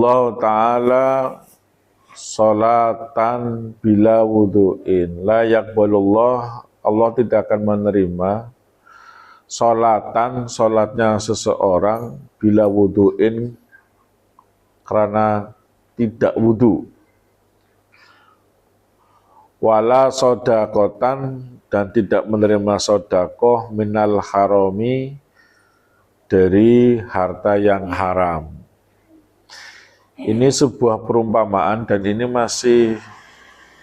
yaqbalullahu ta'ala sholatan bila wudu'in. La yaqbalullah, Allah tidak akan menerima sholatnya seseorang bila wudu'in, karena tidak wudu. Wala sodakotan, dan tidak menerima sodakoh minal harami, dari harta yang haram. Ini sebuah perumpamaan, dan ini masih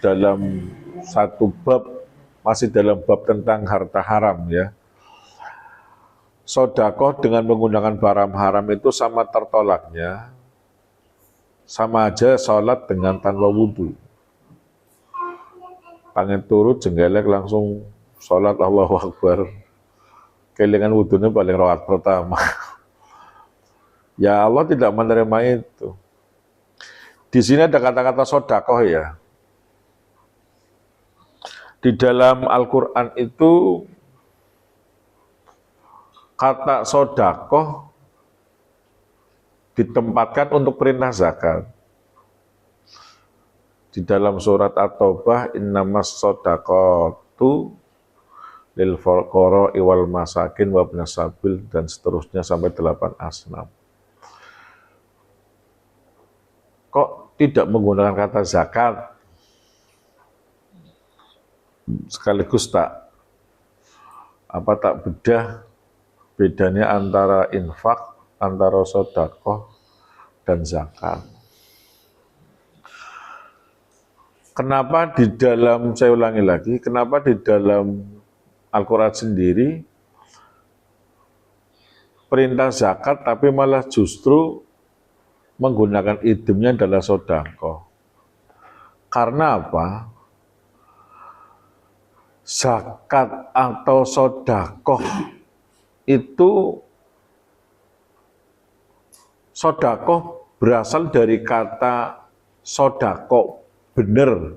dalam satu bab, masih dalam bab tentang harta haram ya. Sodakoh dengan menggunakan barang haram itu sama tertolaknya, sama aja sholat dengan tanpa wudhu. Tangan turut jenggelek langsung sholat Allahu Akbar. Kelingan wudhunya paling rakaat pertama. Ya Allah tidak menerima itu. Di sini ada kata-kata sodakoh ya. Di dalam Al-Quran itu kata sodakoh ditempatkan untuk perintah zakat. Di dalam surat At-Taubah, innamas sodaqatu lil fuqara wal masakin wa ibnas sabil, dan seterusnya sampai 8 asnaf. Kok tidak menggunakan kata zakat? Sekaligus tak bedah bedanya antara infak, antara sedekah dan zakat. Kenapa di dalam, saya ulangi lagi, kenapa di dalam Al-Quran sendiri perintah zakat tapi malah justru menggunakan idemnya adalah sedekah? Karena apa? Zakat atau sedekah itu, sedekah berasal dari kata sodako, benar.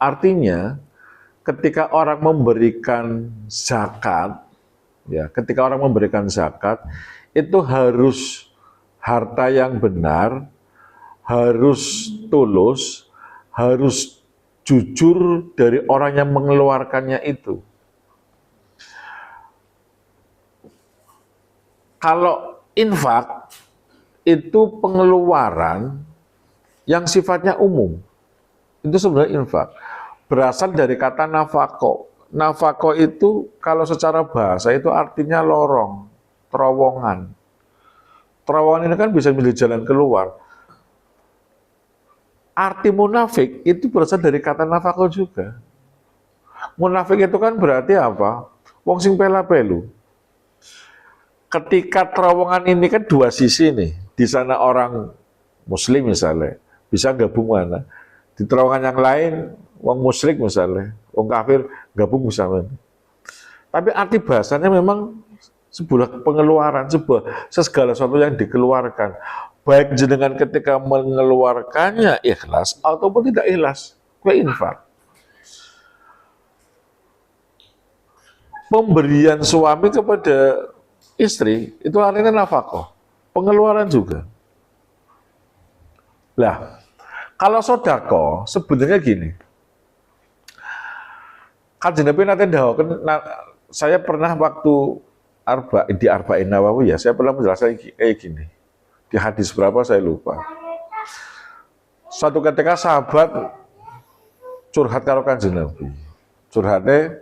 Artinya ketika orang memberikan zakat, ya, ketika orang memberikan zakat itu harus harta yang benar, harus tulus, harus jujur dari orang yang mengeluarkannya itu. Kalau infak itu pengeluaran yang sifatnya umum. Itu sebenarnya infak. Berasal dari kata nafako. Nafako itu kalau secara bahasa itu artinya lorong, terowongan. Terowongan ini kan bisa menjadi jalan keluar. Arti munafik itu berasal dari kata nafako juga. Munafik itu kan berarti apa? Wong sing pela-pelu. Ketika terowongan ini kan dua sisi nih. Di sana orang muslim misalnya, bisa gabung mana? Di terowongan yang lain, wong musyrik misalnya, wong kafir gabung misalnya. Tapi arti bahasanya memang sebuah pengeluaran, segala sesuatu yang dikeluarkan. Baik jenengan ketika mengeluarkannya ikhlas ataupun tidak ikhlas, kue infak. Pemberian suami kepada istri itu artinya nafkah, pengeluaran juga. Lah, kalau sedekah sebenarnya gini. Kanjeng Nabi nanti dahulukan, saya pernah waktu di Arba'in Nawawi ya, saya pernah menjelaskan kayak gini. Di hadis berapa saya lupa. Suatu ketika sahabat curhat karo Kanjeng Nabi. Curhatnya,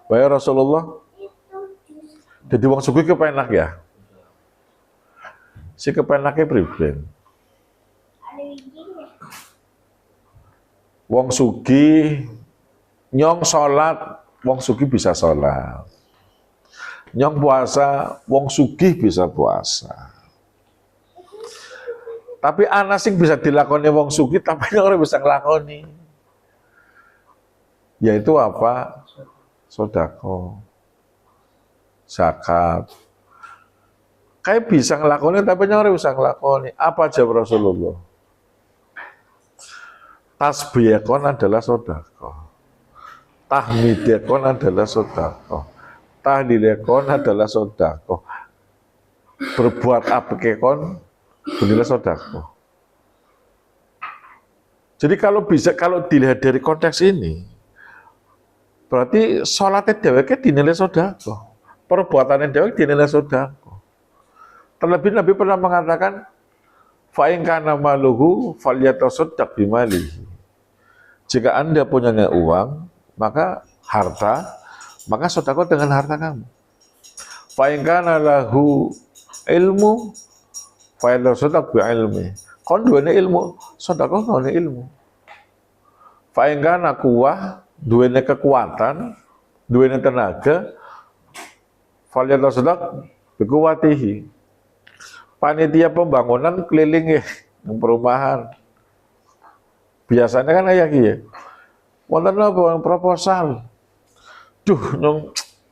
wahai Rasulullah, jadi wong sugih kepenak ya. Si kepenaknya pribadi. Wong sugih nyong sholat, wong sugih bisa sholat. Nyong puasa, wong sugih bisa puasa. Tapi ana sing bisa dilakoni wong sugih, tapi ora bisa nglakoni. Yaitu apa? Sedekah, zakat. Kayak bisa nglakoni, tapi ora bisa nglakoni. Apa jawab Rasulullah? Tasbihakon adalah sedekah. Tahmidakon adalah sedekah. Tahlilakon adalah sedekah. Berbuat apikon belilah sedekah. Jadi kalau dilihat dari konteks ini, berarti sholatnya dheweke dinilai sedekah, perbuatannya dheweke dinilai sedekah. Terlebih Nabi pernah mengatakan, fa in kana maluhu falyatasaddaq bimalihi. Jika Anda punya uang, maka sedekah dengan harta kamu. Fa in kana lahu ilmu falyatasaddaq bi ilmi. Kon duwene ilmu, sedekah ngene ilmu. Fa in kana kuwah, duwene kekuatan, duwene tenaga, falyatasaddaq bi quwwatihi. Panitia pembangunan keliling perumahan. Biasanya kan kayak gitu. Wonten apa proposal. Duh,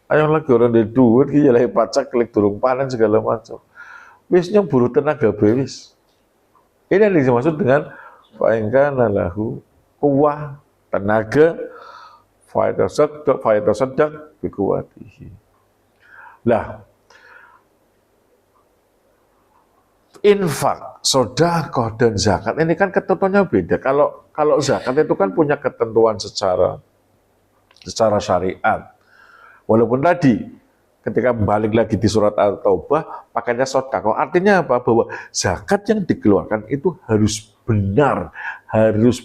ayo lagi orang di duit iki lagi pacak klik durung panen segala macam. Wis nyemburu tenaga wis. Ini yang dimaksud dengan fa in kana lahu quwwah, tenaga, fa yatasaddaq bi quwwatihi. Lah, infak, sedekah dan zakat ini kan ketentuannya beda. Kalau zakat itu kan punya ketentuan secara syariat. Walaupun tadi ketika balik lagi di surat At-Taubah pakainya sedekah. Artinya apa? Bahwa zakat yang dikeluarkan itu harus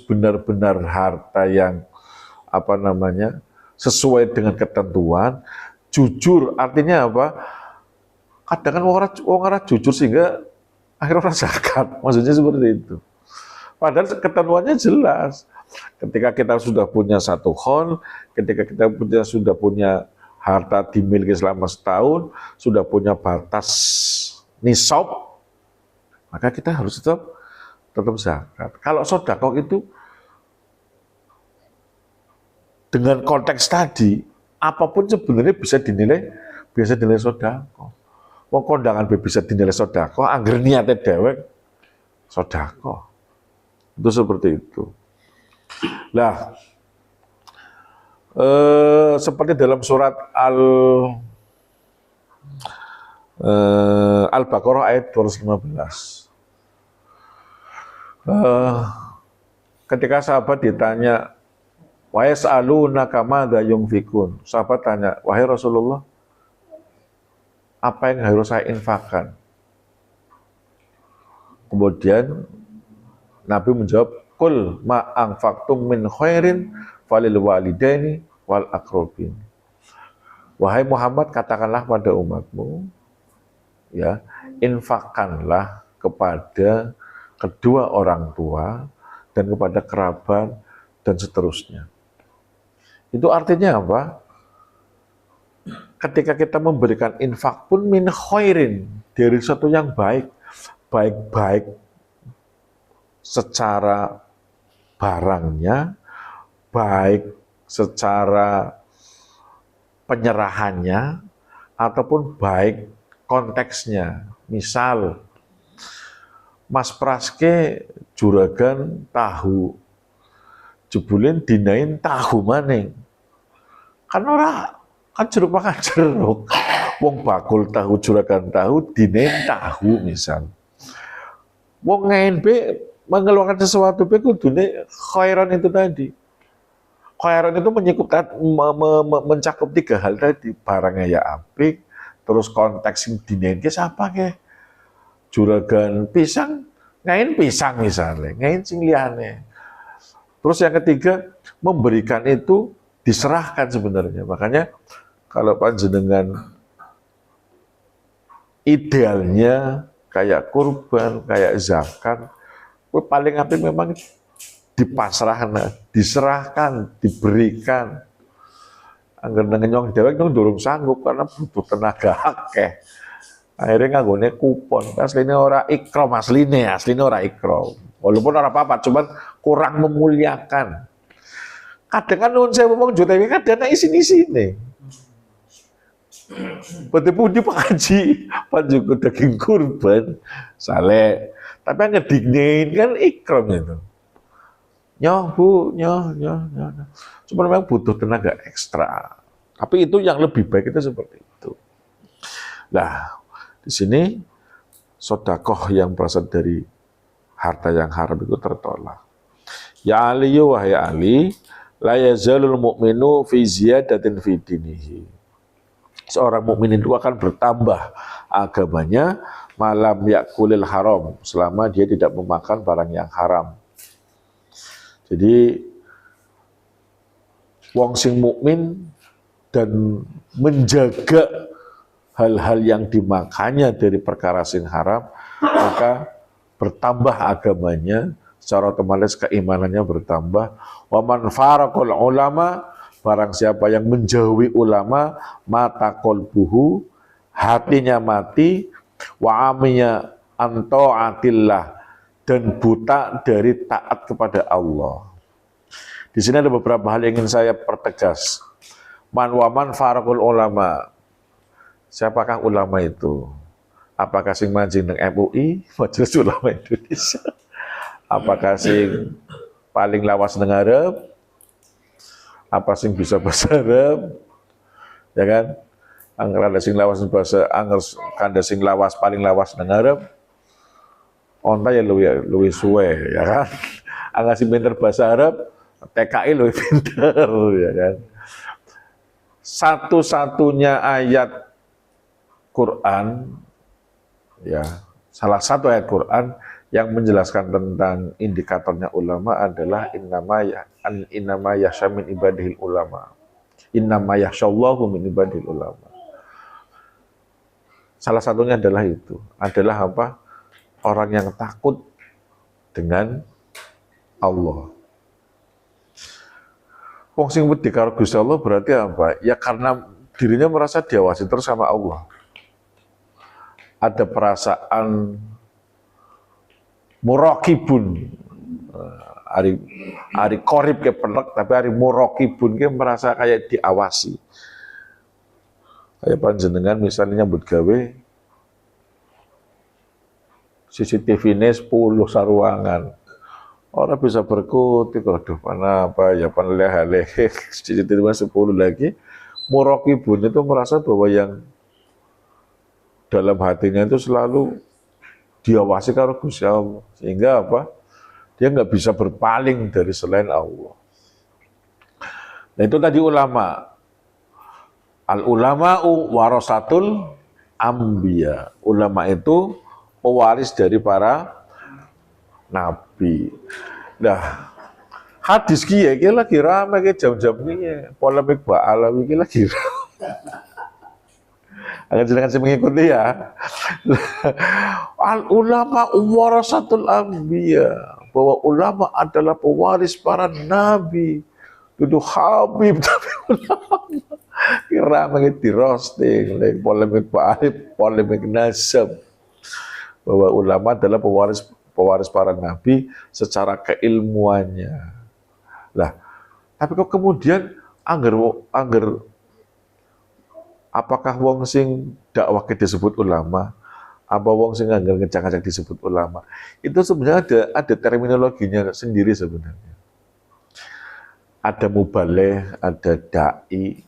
benar-benar harta yang sesuai dengan ketentuan, jujur. Artinya apa? Kadang kan orang jujur sehingga akhirnya orang zakat, maksudnya seperti itu. Padahal ketentuannya jelas. Ketika kita sudah punya 1 khol, ketika kita sudah punya harta dimiliki selama setahun, sudah punya batas nisab, maka kita harus tetap zakat. Kalau sedekah itu dengan konteks tadi, apapun sebenarnya bisa dinilai sedekah. Wong kondangan bisa dinilai sedekah, angger niate dhewek sedekah. Itu seperti itu. Lah, seperti dalam surat Al-Baqarah ayat 215. Ketika sahabat ditanya, wa yas'alunaka madza yunfikun. Sahabat tanya, wahai Rasulullah, apa yang harus saya infakkan? Kemudian Nabi menjawab, kul ma anfaqtum min khairin falil walidaini wal aqrabin. Wahai Muhammad, katakanlah pada umatmu, ya, infakkanlah kepada kedua orang tua dan kepada kerabat dan seterusnya. Itu artinya apa? Ketika kita memberikan infak pun min khairin, dari sesuatu yang baik secara barangnya, baik secara penyerahannya, ataupun baik konteksnya. Misal, Mas Praske juragan tahu, jebulin dinain tahu maning. Kan jeruk makan jeruk. Wong bakul tahu, juragan tahu, dinain tahu misal. Wong ngain mengeluarkan sesuatu kudune khairan itu tadi. Khairan itu mencakup 3 hal tadi. Barangnya ya apik, terus konteks dinain ke siapa ke? Juragan pisang, ngain pisang misalnya, ngain sing liyane. Terus yang ketiga, memberikan itu diserahkan sebenarnya. Makanya kalau panjenengan idealnya kayak kurban, kayak zakat, paling apik memang dipasrahkan, diserahkan, diberikan. Angger nyong dhewek nyong durung sanggup karena butuh tenaga akeh. Akhirnya nganggone kupon. Asline ora ikram, asline ora ikram. Walaupun ora apa-apa, cuman kurang memuliakan. Kadang kan nuwun sewu wong juta iki kadang isin-isine. Putih-putih pengaji, panjuku daging kurban, saleh. Tapi yang ngedingin kan ikram itu. Nyoh bu, nyoh. Cuma memang butuh tenaga ekstra. Tapi itu yang lebih baik itu seperti itu. Nah, di sini sedekah yang berasal dari harta yang haram itu tertolak. Ya Ali, wahai Ali, la yazalul mu'minu fi ziyadatin fi dinihi. Seorang mukmin itu akan bertambah agamanya malam yakulil haram, selama dia tidak memakan barang yang haram. Jadi wong sing mukmin dan menjaga hal-hal yang dimakannya dari perkara sing haram, maka bertambah agamanya, secara otomatis keimanannya bertambah. Wa man faraqal ulama, barang siapa yang menjauhi ulama, mata qalbuhu, hatinya mati, wa amiya an ta'atillah, dan buta dari taat kepada Allah. Di sini ada beberapa hal yang ingin saya pertegas. Man wa man faraqul ulama. Siapakah ulama itu? Apakah sing manjing nang MUI, Majelis Ulama Indonesia? Apakah sing paling lawas nang Arab? Apa sing bisa bahasa Arab? Ya kan? Angger ada sing lawas bahasa angger kanda sing lawas paling lawas nang Arab. Onta ya luwih suwe, ya kan? Angger sing pinter bahasa Arab, TKI luwih pinter, ya kan? Satu-satunya ayat Quran, ya, salah satu ayat Quran yang menjelaskan tentang indikatornya ulama adalah innama yasha min ibadihil ulama. Innama yashallahu min ibadihil ulama. Salah satunya adalah itu. Adalah apa? Orang yang takut dengan Allah. Wong sing wedi karo Gusti Allah berarti apa? Ya karena dirinya merasa diawasi terus sama Allah. Ada perasaan muraqibun, hari korib ke pelek, tapi hari muraqibun ke merasa kayak diawasi. Kayak panjenengan misalnya nyambut gawe, CCTV ini 10 saruangan, orang bisa berkutik, aduh mana apa ya panleh-leh, CCTV 10 lagi, muraqibun itu merasa bahwa yang dalam hatinya itu selalu diawasi karo Gusti Allah, sehingga apa? Dia nggak bisa berpaling dari selain Allah. Nah itu tadi ulama. Al ulama'u warasatul anbiya. Ulama itu pewaris dari para nabi. Nah, hadis kiye iki lagi rame ke jam-jam ini, polemik ba'alawi iki lagi rame. Agar jangan saya mengikuti ya. Al ulama warasatul anbiya, bahwa ulama adalah pewaris para nabi. Itu Habib tapi ulama. Kira mengerti roasting, polemik Pak Arif, polemik nasab. Bahwa ulama adalah pewaris para nabi secara keilmuannya. Lah, tapi kok kemudian angger apakah wong sing dakwah disebut ulama, apa wong sing anggar ngejak-ngejak disebut ulama? Itu sebenarnya ada terminologinya sendiri sebenarnya. Ada mubaleh, ada dai,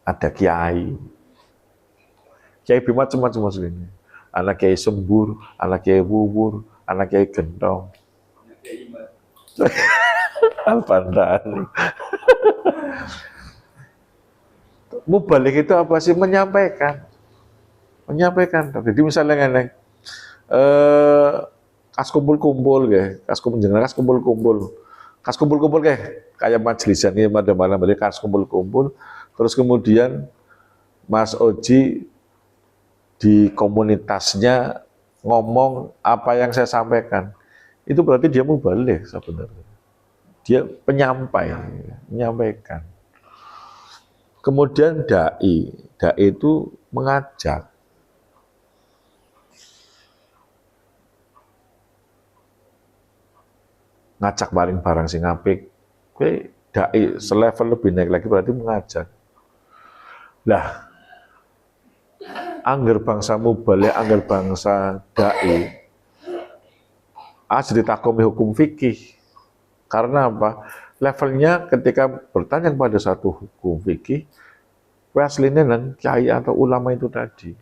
ada kiai. Kiai macam-macam maksudnya. Anak kiai sembur, anak kiai bubur, anak kiai gentong. Alpandani. Mubalik itu apa sih? Menyampaikan. Jadi misalnya ngene, kas kumpul-kumpul kas kumpul-kumpul kayak majelisan ini mana balik kas kumpul-kumpul. Terus kemudian Mas Oji di komunitasnya ngomong apa yang saya sampaikan, itu berarti dia mubalik sebenarnya. Dia menyampaikan. Kemudian dai itu mengajak. Ngajak barang sing apik. Kowe dai selevel lebih naik lagi berarti mengajak. Lah, angger bangsa mubalik, angger bangsa dai, asli takomi hukum fikih. Karena apa? Levelnya ketika bertanya pada satu hukum fikih, aslinya nang kiai atau ulama itu tadi.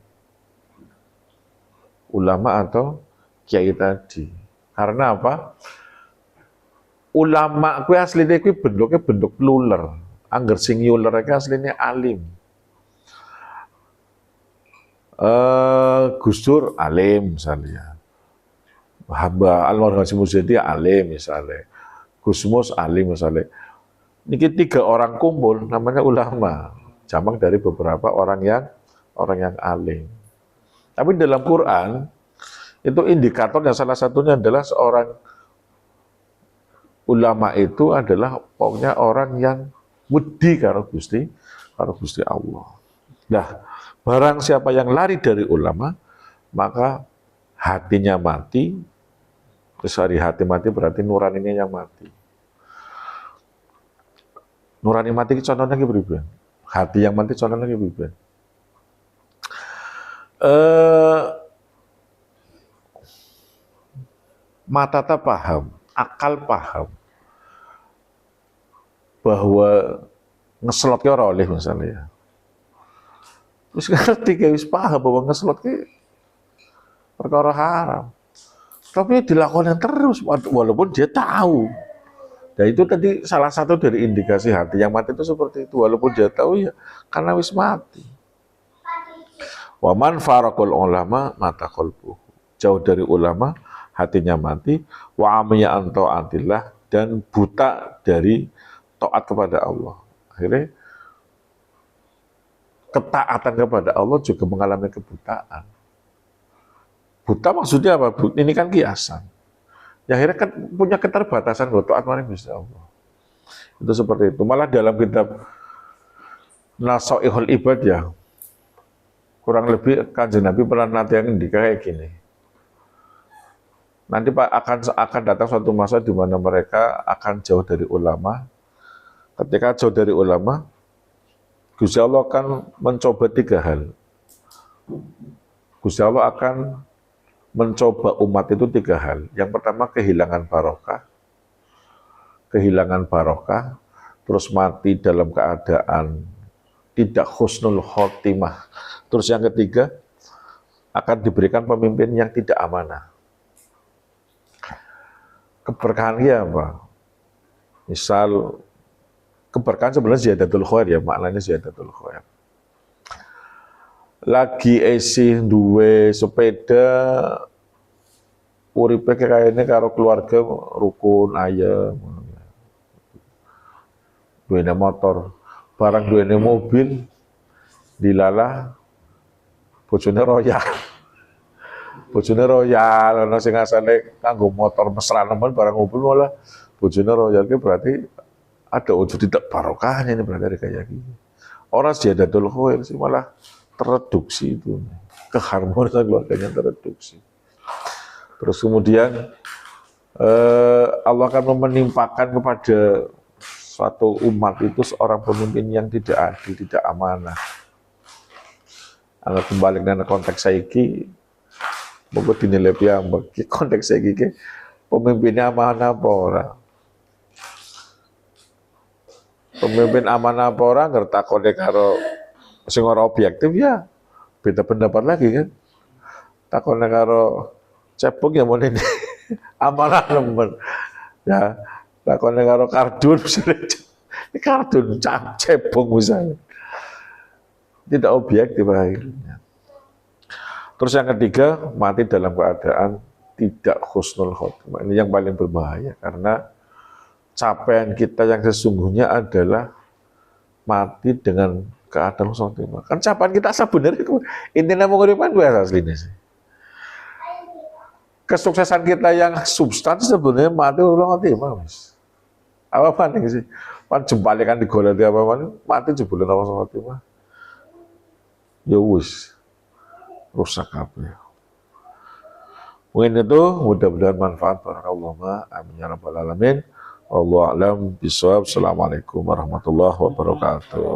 Ulama atau kiai tadi. Karena apa? ulama kuwi asline kuwi bentuknya bentuk plural. Angger singular iki asline alim. Gus Dur alim misalnya. Hamba Almarhum Haji Muzadi alim misalnya. Gus Mus alim misalnya. Niki 3 orang kumpul namanya ulama. Jamak dari beberapa orang yang alim. Tapi dalam Quran itu indikatornya salah satunya adalah seorang ulama itu adalah pokoknya orang yang wedi karo Gusti Allah. Nah, barang siapa yang lari dari ulama, maka hatinya mati. Terus hari hati mati berarti nuraninya yang mati. Nurani mati contohnya ki pripun? Hati yang mati contohnya ki pripun? Mata tak paham, akal paham bahwa ngeslot ora oleh misalnya ya. Terus ngerti wis paham bahwa ngeslot ki perkara haram. Tapi dilakukan terus walaupun dia tahu. Nah itu tadi salah satu dari indikasi hati yang mati itu seperti itu. Walaupun dia tahu ya karena wis mati. Wa man faraqul ulama mata qalbuhu. Jauh dari ulama hatinya mati. Wa amiya an taatillah dan buta dari taat kepada Allah. Akhirnya ketaatan kepada Allah juga mengalami kebutaan. Buta maksudnya apa? Ini kan kiasan. Ya akhirnya kan punya keterbatasan taat maring Gusti Allah. Itu seperti itu. Malah dalam kitab Nasaihul Ibad ya, kurang lebih Kanjeng Nabi pernah nanti yang kayak gini. Nanti Pak akan datang suatu masa di mana mereka akan jauh dari ulama. Ketika jauh dari ulama, Gusti Allah akan mencoba 3 hal. Gusti Allah akan mencoba umat itu 3 hal. Yang pertama kehilangan barokah, terus mati dalam keadaan tidak husnul khotimah. Terus yang ketiga akan diberikan pemimpin yang tidak amanah. Keberkahannya apa? Misal keberkahan sebenarnya ziyadatul khair ya, maknanya ziyadatul khair. Lagi isi duwe sepeda uripe kayaknya karo keluarga rukun ayem, duwene motor, barang duwene mobil dilalah bojone royal ana sing asale kanggo motor mesra nemen barang mobil malah bojone royal ki berarti ada wujud tidak barokahnya ini berarti kayak gini. Orang ziyadatul khair sih malah tereduksi itu, keharmonisan keluarganya tereduksi. Terus kemudian Allah akan menimpakan kepada suatu umat itu seorang pemimpin yang tidak adil, tidak amanah. Kalau kembali dengan konteks saiki, monggo dinilai piyambak konteks saiki pemimpinnya amanah apa ora? Pemimpin amanah apa ora ngertakone karo sing ora objektif ya beda pendapat lagi kan. Takone karo cebong ya mone amanah nemen. Ya, takone karo kardun misalnya. Kardun cebong misalnya. Tidak objektif akhirnya. Terus yang ketiga, mati dalam keadaan tidak husnul khotimah. Ini yang paling berbahaya karena capaian kita yang sesungguhnya adalah mati dengan keadaan khotimah. Kan capaian kita sebenarnya intinya menguripkan gue aslinya sih. Kesuksesan kita yang substansi sebenarnya mati ulang khotimah, Mas. Apa paling sih? Pan jembalikan di gola di apa mati jebule ulang khotimah. Ya wis rusak kabeh. Mungkin itu mudah-mudahan manfaat barakallahu ma amin ya rabbal alamin. Wallahu a'lam bishawab. Assalamualaikum warahmatullahi wabarakatuh.